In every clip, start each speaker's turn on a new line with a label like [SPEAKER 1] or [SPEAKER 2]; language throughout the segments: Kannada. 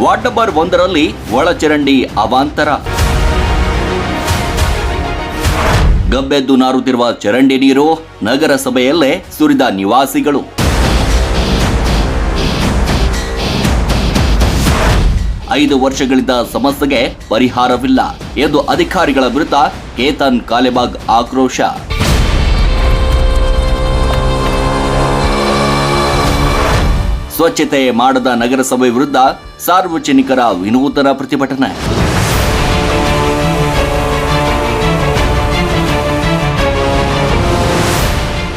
[SPEAKER 1] ವಾರ್ಡ್ ನಂಬರ್ 1ರಲ್ಲಿ ಒಳಚರಂಡಿ ಅವಾಂತರ. ಗಬ್ಬೆದ್ದು ನಾರುತ್ತಿರುವ ಚರಂಡಿ ನೀರು ನಗರಸಭೆಯಲ್ಲೇ ಸುರಿದ ನಿವಾಸಿಗಳು. 5 ವರ್ಷಗಳಿಂದ ಸಮಸ್ಯೆಗೆ ಪರಿಹಾರವಿಲ್ಲ ಎಂದು ಅಧಿಕಾರಿಗಳ ವಿರುದ್ಧ ಕೇತನ್ ಕಾಲೇಬಾಗ್ ಆಕ್ರೋಶ. ಸ್ವಚ್ಛತೆ ಮಾಡದ ನಗರಸಭೆ ವಿರುದ್ಧ ಸಾರ್ವಜನಿಕರ ವಿನೂತನ ಪ್ರತಿಭಟನೆ.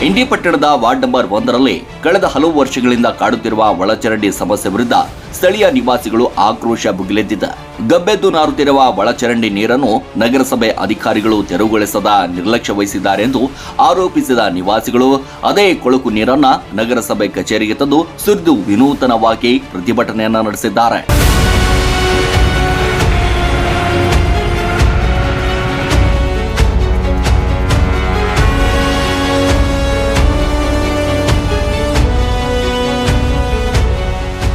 [SPEAKER 1] ಇಂಡಿ ಪಟ್ಟಣದ ವಾರ್ಡ್ ನಂಬರ್ 1ರಲ್ಲಿ ಕಳೆದ ಹಲವು ವರ್ಷಗಳಿಂದ ಕಾಡುತ್ತಿರುವ ಒಳಚರಂಡಿ ಸಮಸ್ಯೆ ವಿರುದ್ಧ ಸ್ಥಳೀಯ ನಿವಾಸಿಗಳು ಆಕ್ರೋಶ ಭುಗಿಲೆದ್ದಿದೆ. ಗಬ್ಬೆದ್ದು ನಾರುತ್ತಿರುವ ಒಳಚರಂಡಿ ನೀರನ್ನು ನಗರಸಭೆ ಅಧಿಕಾರಿಗಳು ತೆರವುಗೊಳಿಸದ ನಿರ್ಲಕ್ಷ್ಯ ವಹಿಸಿದ್ದಾರೆ ಎಂದು ಆರೋಪಿಸಿದ ನಿವಾಸಿಗಳು ಅದೇ ಕೊಳಕು ನೀರನ್ನ ನಗರಸಭೆ ಕಚೇರಿಗೆ ತಂದು ಸುರಿದು ವಿನೂತನವಾಗಿ ಪ್ರತಿಭಟನೆಯನ್ನ ನಡೆಸಿದ್ದಾರೆ.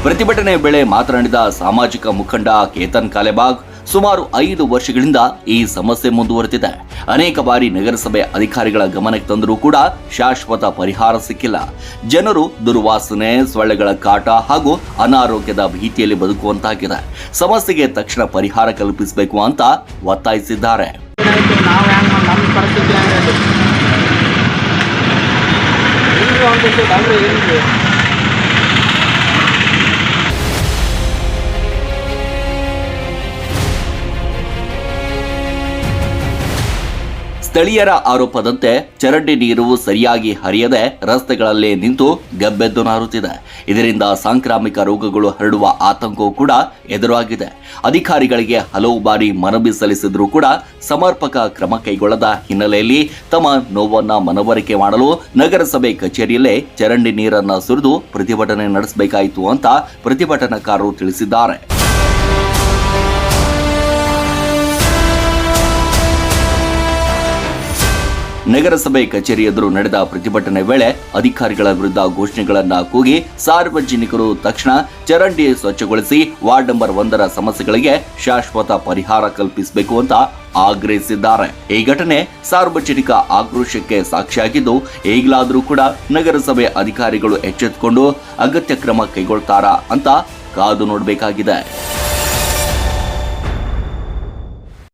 [SPEAKER 1] ಪ್ರತಿಭಟನೆ ವೇಳೆ ಮಾತನಾಡಿದ ಸಾಮಾಜಿಕ ಮುಖಂಡ ಕೇತನ್ ಕಾಲೇಬಾಗ್, ಸುಮಾರು 5 ವರ್ಷಗಳಿಂದ ಈ ಸಮಸ್ಯೆ ಮುಂದುವರೆದಿದೆ. ಅನೇಕ ಬಾರಿ ನಗರಸಭೆ ಅಧಿಕಾರಿಗಳ ಗಮನಕ್ಕೆ ತಂದರೂ ಕೂಡ ಶಾಶ್ವತ ಪರಿಹಾರ ಸಿಕ್ಕಿಲ್ಲ. ಜನರು ದುರ್ವಾಸನೆ, ಸೊಳ್ಳೆಗಳ ಕಾಟ ಹಾಗೂ ಅನಾರೋಗ್ಯದ ಭೀತಿಯಲ್ಲಿ ಬದುಕುವಂತಾಗಿದೆ. ಸಮಸ್ಯೆಗೆ ತಕ್ಷಣ ಪರಿಹಾರ ಕಲ್ಪಿಸಬೇಕು ಅಂತ ಒತ್ತಾಯಿಸಿದ್ದಾರೆ. ಸ್ಥಳೀಯರ ಆರೋಪದಂತೆ ಚರಂಡಿ ನೀರು ಸರಿಯಾಗಿ ಹರಿಯದೆ ರಸ್ತೆಗಳಲ್ಲಿ ನಿಂತು ಗಬ್ಬೆದ್ದು ನಾರುತ್ತಿದೆ. ಇದರಿಂದ ಸಾಂಕ್ರಾಮಿಕ ರೋಗಗಳು ಹರಡುವ ಆತಂಕವೂ ಕೂಡ ಎದುರಾಗಿದೆ. ಅಧಿಕಾರಿಗಳಿಗೆ ಹಲವು ಬಾರಿ ಮನವಿ ಸಲ್ಲಿಸಿದ್ರೂ ಕೂಡ ಸಮರ್ಪಕ ಕ್ರಮ ಕೈಗೊಳ್ಳದ ಹಿನ್ನೆಲೆಯಲ್ಲಿ ತಮ್ಮ ನೋವನ್ನ ಮನವರಿಕೆ ಮಾಡಲು ನಗರಸಭೆ ಕಚೇರಿಯಲ್ಲೇ ಚರಂಡಿ ನೀರನ್ನ ಸುರಿದು ಪ್ರತಿಭಟನೆ ನಡೆಸಬೇಕಾಯಿತು ಅಂತ ಪ್ರತಿಭಟನಾಕಾರರು ತಿಳಿಸಿದ್ದಾರೆ. ನಗರಸಭೆ ಕಚೇರಿ ಎದುರು ನಡೆದ ಪ್ರತಿಭಟನೆ ವೇಳೆ ಅಧಿಕಾರಿಗಳ ವಿರುದ್ಧ ಘೋಷಣೆಗಳನ್ನ ಕೂಗಿ ಸಾರ್ವಜನಿಕರು ತಕ್ಷಣ ಚರಂಡಿ ಸ್ವಚ್ಛಗೊಳಿಸಿ ವಾರ್ಡ್ ನಂಬರ್ 1ರ ಸಮಸ್ಯೆಗಳಿಗೆ ಶಾಶ್ವತ ಪರಿಹಾರ ಕಲ್ಪಿಸಬೇಕು ಅಂತ ಆಗ್ರಹಿಸಿದ್ದಾರೆ. ಈ ಘಟನೆ ಸಾರ್ವಜನಿಕ ಆಕ್ರೋಶಕ್ಕೆ ಸಾಕ್ಷಿಯಾಗಿದ್ದು, ಈಗಲಾದರೂ ಕೂಡ ನಗರಸಭೆ ಅಧಿಕಾರಿಗಳು ಎಚ್ಚೆತ್ತುಕೊಂಡು ಅಗತ್ಯ ಕ್ರಮ ಕೈಗೊಳ್ತಾರಾ ಅಂತ ಕಾದು ನೋಡಬೇಕಾಗಿದೆ.